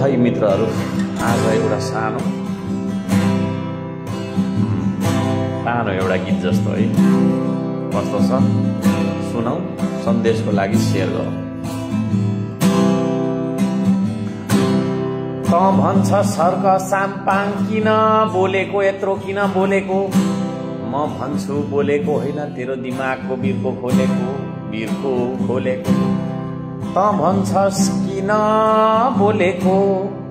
है मित्रहरू, आज एउटा सानो एउटा गीत जस्तो है, कस्तो छ सुनौ, सन्देशको लागि शेयर गरौँ। त भन्छ सर्क साम्पाङ किन बोलेको, यत्रो किन बोलेको, म भन्छु बोलेको होइन, तेरो दिमागको बिर्को खोलेको, बिर्को खोलेको। त भन्छस् किन बोलेको,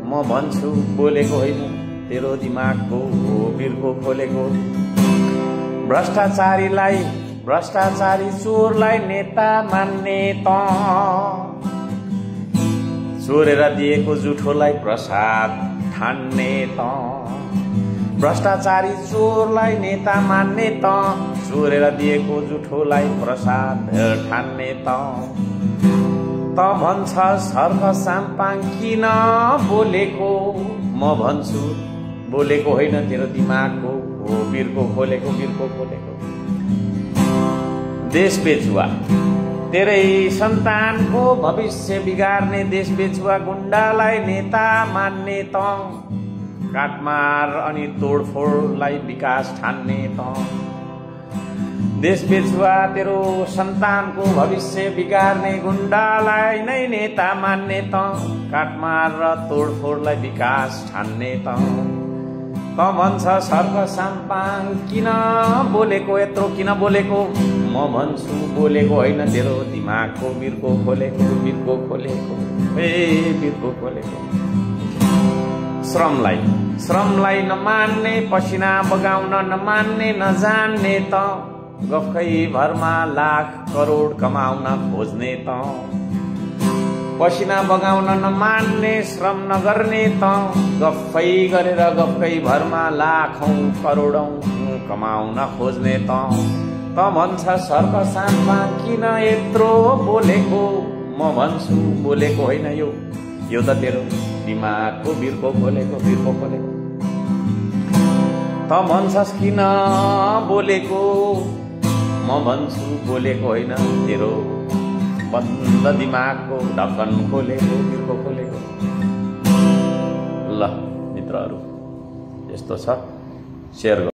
म भन्छु बोलेको होइन, तेरो दिमागको बिर्को खोलेको। भ्रष्टाचारीलाई, भ्रष्टाचारी चोरलाई नेता मान्ने त, चोरेर दिएको जुठोलाई प्रसाद ठान्ने त। भ्रष्टाचारी चोरलाई नेता मान्ने त, चोरेर दिएको जुठोलाई प्रसाद ठान्ने त। त भन्छ सर्क साम्पाङ किन बोलेको, म भन्छु बोलेको होइन, तेरो दिमागको बिर्को खोलेको, बिर्को खोलेको। देश बेचुवा, तेरै सन्तानको भविष्य बिगार्ने देश बेचुवा गुण्डालाई नेता मान्ने त, काटमार अनि तोडफोडलाई विकास ठान्ने त। देश बेचुवा तेरो सन्तानको भविष्य बिगार्ने गुण्डालाई नै नेता मान्ने त, काटमार र तोडफोडलाई विकास ठान्ने त। त भन्छ सर्क साम्पाङ किन बोलेको, यत्रो किन बोलेको, म भन्छु बोलेको होइन, तेरो दिमागको बिर्को खोलेको, बिर्को खोलेको, बिर्को खोलेको। श्रमलाई, श्रमलाई नमान्ने, पसिना बगाउन नमान्ने, नजान्ने त, गफकै भरमा लाख करोड कमाउन खोज्ने त। पसिना बगाउन नमान्ने, श्रम नगर्ने त, गफै गरेर गफकै भरमा लाखौं करोडौं कमाउन खोज्ने त। त भन्छ सर्क साम्पाङ किन यत्रो बोलेको, म भन्छु बोलेको होइन, यो त तेरो दिमागको बिर्को खोलेको, बिर्को खोलेको। त भन्छस् किन बोलेको, म भन्छु बोलेको होइन, तेरो बन्द दिमागको ढक्कन खोलेको, बिर्को खोलेको। ल मित्रहरू, यस्तो छ, शेयर